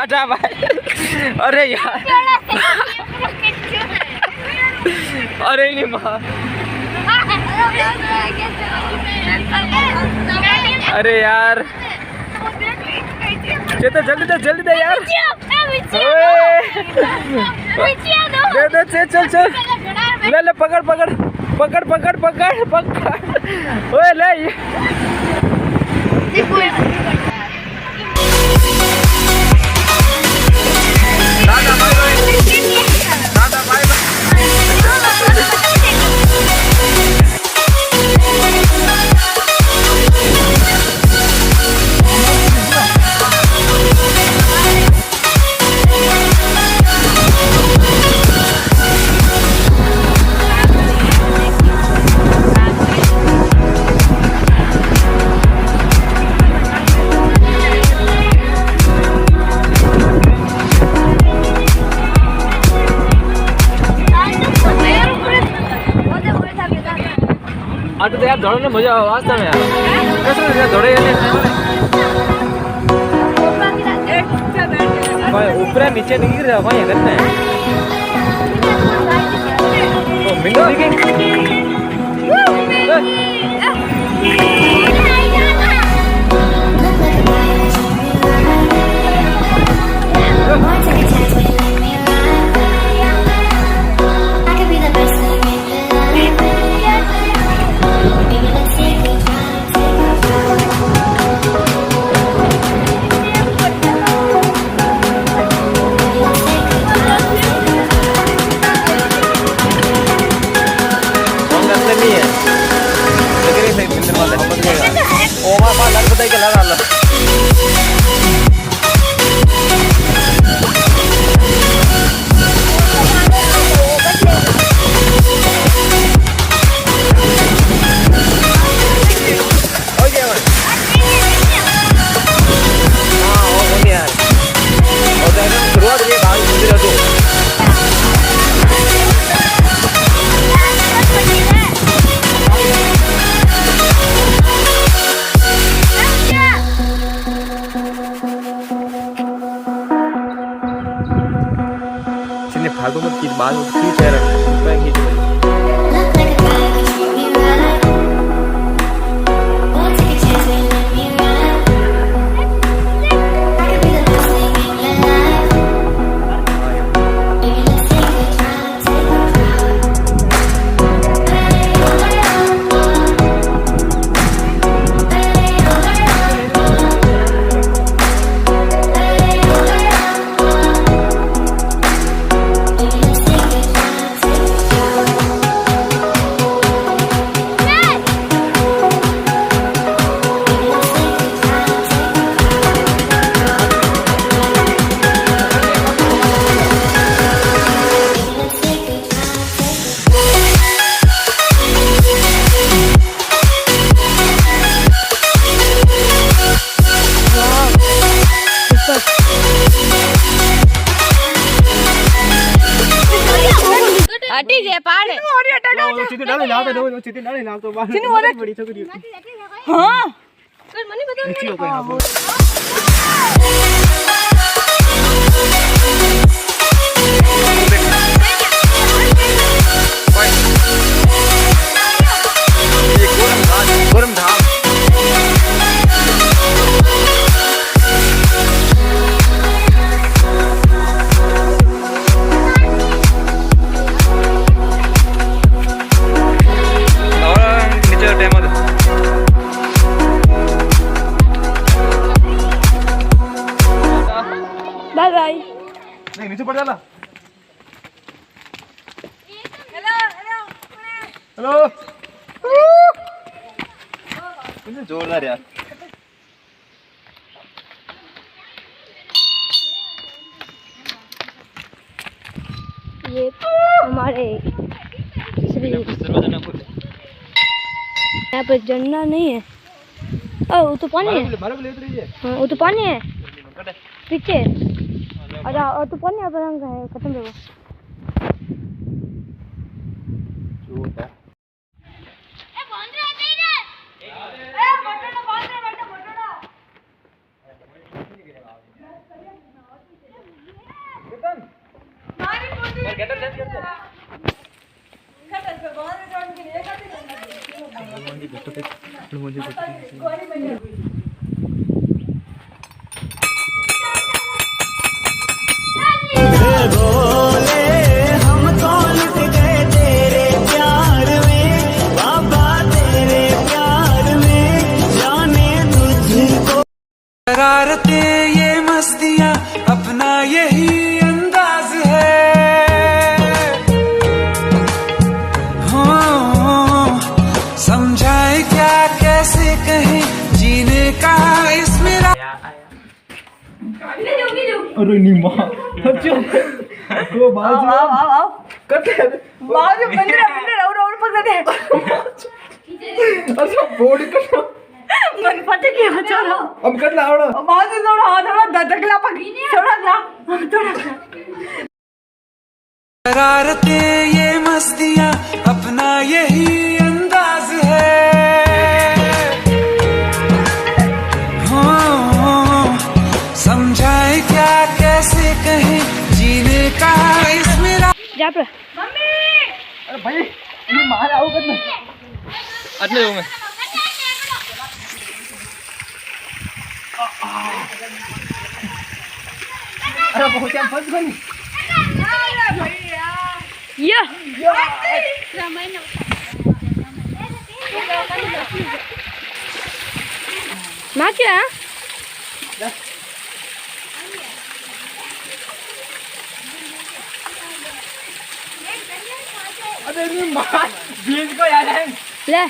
Tata bye. अरे यार अरे नहीं माँ, अरे यार चलो जल्दी दे यार। दे चल ले पकड़ ओए ले। आटो तो यार दौड़ने मजा आवा वास्तव में यार। कैसे यार दौड़े यार भाई, ऊपर नीचे नहीं गिर रहा भाई अगर मैं तो मिनट फालतू मत की बात खींच रहा हटी जे पाड़ चिति डाले लाव दो चिति डाले लाव तो बाहर बड़ी छोकरी हां कर मने बता नीचे हो गया ये गरम धाम बाय बाय। नहीं नीचे पड़ जाना। हेलो हेलो जोरदार यार। ये हमारे यहाँ पे झरना नहीं है। ओ वो तो पानी है। हाँ वो तो पानी है पीछे। अच्छा और तो पानी अब रंग है खत्म हो कैटर चेंज करते हैं। शरारतें ये मस्तियाँ अपना यही अंदाज है। हो समझाए क्या कैसे कहें जीने का इसमें अरे नहीं माँ तो बाजू आओ कटे बाजू बंदर और पकड़ दे अच्छा बॉडी कट मन पता क्या चलो अब कट लावड़ा बाजू थोड़ा ददकला पकड़ी थोड़ा शरारतें ये मस्तियाँ अपना यही अंदाज है। हो समझाए क्या कैसे कहें जीने का इसमें जा पर मम्मी अरे भाई ये मार आओ करना अटले हो मैं अरे बहुत टाइम फंस गई ये ना क्या अरे नहीं मार बीज को याद है ले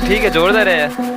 ठीक है जोरदार है।